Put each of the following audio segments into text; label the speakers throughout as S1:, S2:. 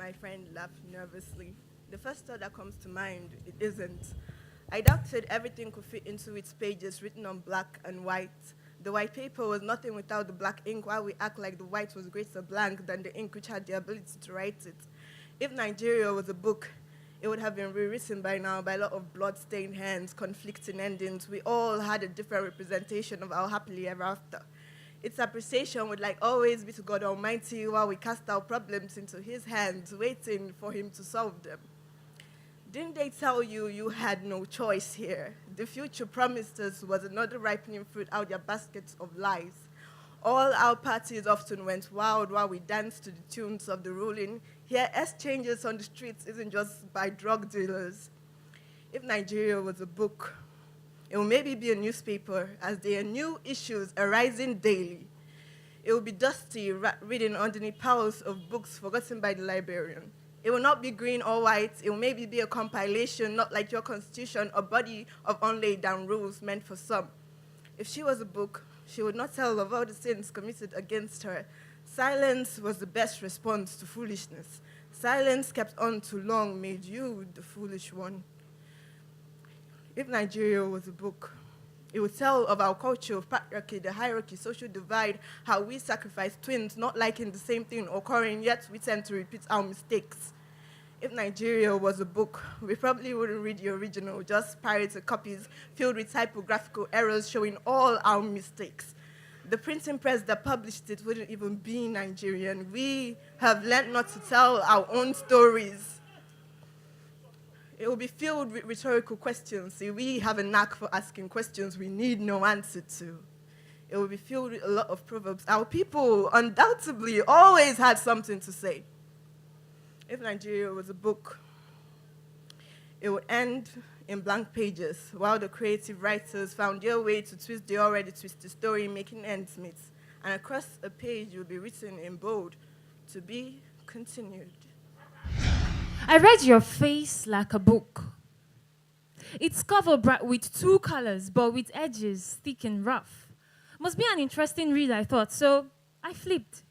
S1: My friend laughed nervously. The first thought that comes to mind, it isn't. I doubted everything could fit into its pages written on black and white. The white paper was nothing without the black ink, while we act like the white was greater blank than the ink which had the ability to write it. If Nigeria was a book, it would have been rewritten by now by a lot of blood-stained hands, conflicting endings. We all had a different representation of our happily ever after. Its appreciation would like always be to God Almighty while we cast our problems into his hands, waiting for him to solve them. Didn't they tell you you had no choice here? The future promised us was another ripening fruit out their baskets of lies. All our parties often went wild while we danced to the tunes of the ruling. Here, exchanges on the streets isn't just by drug dealers. If Nigeria was a book, it will maybe be a newspaper, as there are new issues arising daily. It will be dusty, reading underneath piles of books forgotten by the librarian. It will not be green or white. It will maybe be a compilation, not like your constitution, a body of unlaid down rules meant for some. If she was a book, she would not tell of all the sins committed against her. Silence was the best response to foolishness. Silence kept on too long made you the foolish one. If Nigeria was a book, it would tell of our culture of patriarchy, the hierarchy, social divide, how we sacrifice twins, not liking the same thing occurring, yet we tend to repeat our mistakes. If Nigeria was a book, we probably wouldn't read the original, just pirated copies filled with typographical errors showing all our mistakes. The printing press that published it wouldn't even be Nigerian. We have learned not to tell our own stories. It will be filled with rhetorical questions. See, we have a knack for asking questions we need no answer to. It will be filled with a lot of proverbs. Our people undoubtedly always had something to say. If Nigeria was a book, it would end in blank pages, while the creative writers found their way to twist the already twisted story, making ends meet. And across a page will be written in bold, "To be continued."
S2: I read your face like a book. It's covered bright with two colors, but with edges thick and rough. Must be an interesting read, I thought, so I flipped.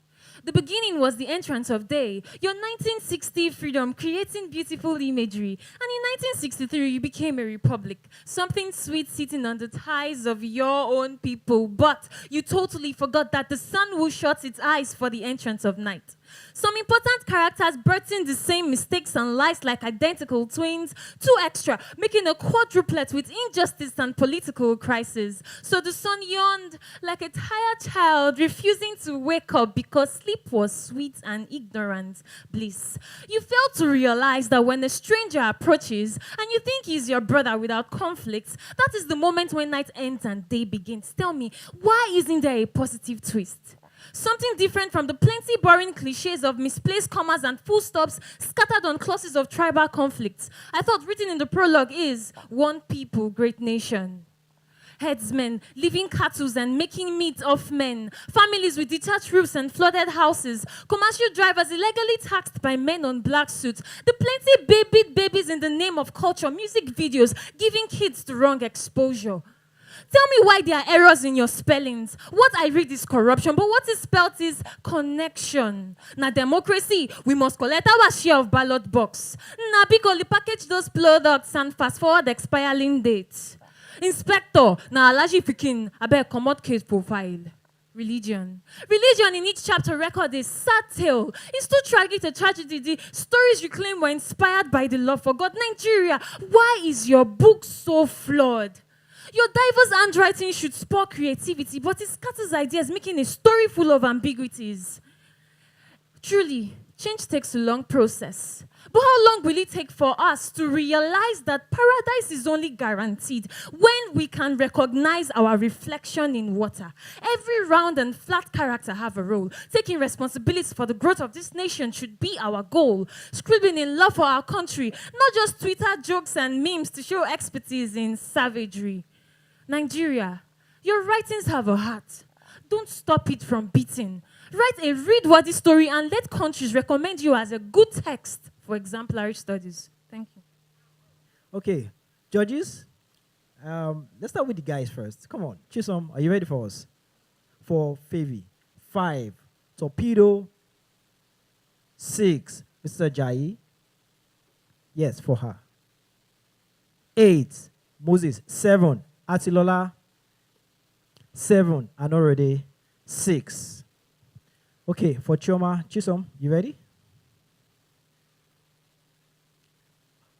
S2: The beginning was the entrance of day, your 1960 freedom creating beautiful imagery. And in 1963, you became a republic, something sweet sitting on the thighs of your own people. But you totally forgot that the sun will shut its eyes for the entrance of night. Some important characters birthing the same mistakes and lies like identical twins, two extra, making a quadruplet with injustice and political crisis. So the sun yawned like a tired child, refusing to wake up because sleep was sweet and ignorant bliss. You fail to realize that when a stranger approaches and you think he's your brother without conflict, that is the moment when night ends and day begins. Tell me, why isn't there a positive twist? Something different from the plenty boring cliches of misplaced commas and full stops scattered on clauses of tribal conflicts. I thought written in the prologue is one people, great nation. Headsmen, living cattle and making meat of men. Families with detached roofs and flooded houses. Commercial drivers illegally taxed by men on black suits. The plenty babied babies in the name of culture. Music videos giving kids the wrong exposure. Tell me why there are errors in your spellings. What I read is corruption, but what is spelled is connection. Na democracy, we must collect our share of ballot box. Na bigoli package those products and fast forward expiring dates. Inspector, na alaji pikin, abeg comot case profile. Religion. Religion in each chapter record a sad tale. It's too tragic a tragedy. The stories you claim were inspired by the love for God. Nigeria, why is your book so flawed? Your diverse handwriting should spur creativity, but it scatters ideas, making a story full of ambiguities. Truly, change takes a long process. But how long will it take for us to realize that paradise is only guaranteed when we can recognize our reflection in water? Every round and flat character have a role. Taking responsibility for the growth of this nation should be our goal. Scribbling in love for our country, not just Twitter jokes and memes to show expertise in savagery. Nigeria, your writings have a heart. Don't stop it from beating. Write a read-worthy story and let countries recommend you as a good text for exemplary studies. Thank you.
S3: Okay, judges, let's start with the guys first. Come on, Chisom, are you ready for us? For Favee, 5, Torpedo, 6, Mr. Jai. Yes, for her. 8, Moses. 7, Atilola. 7, Anorede. 6. Okay, for Chioma, Chisom, you ready?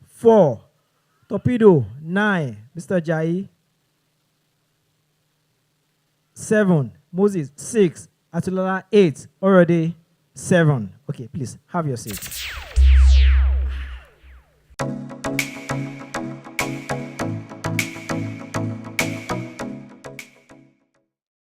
S3: 4, Torpedo. 9, Mr. Jai. 7, Moses. 6, Atilola. 8, already. 7. Okay, please have your seat.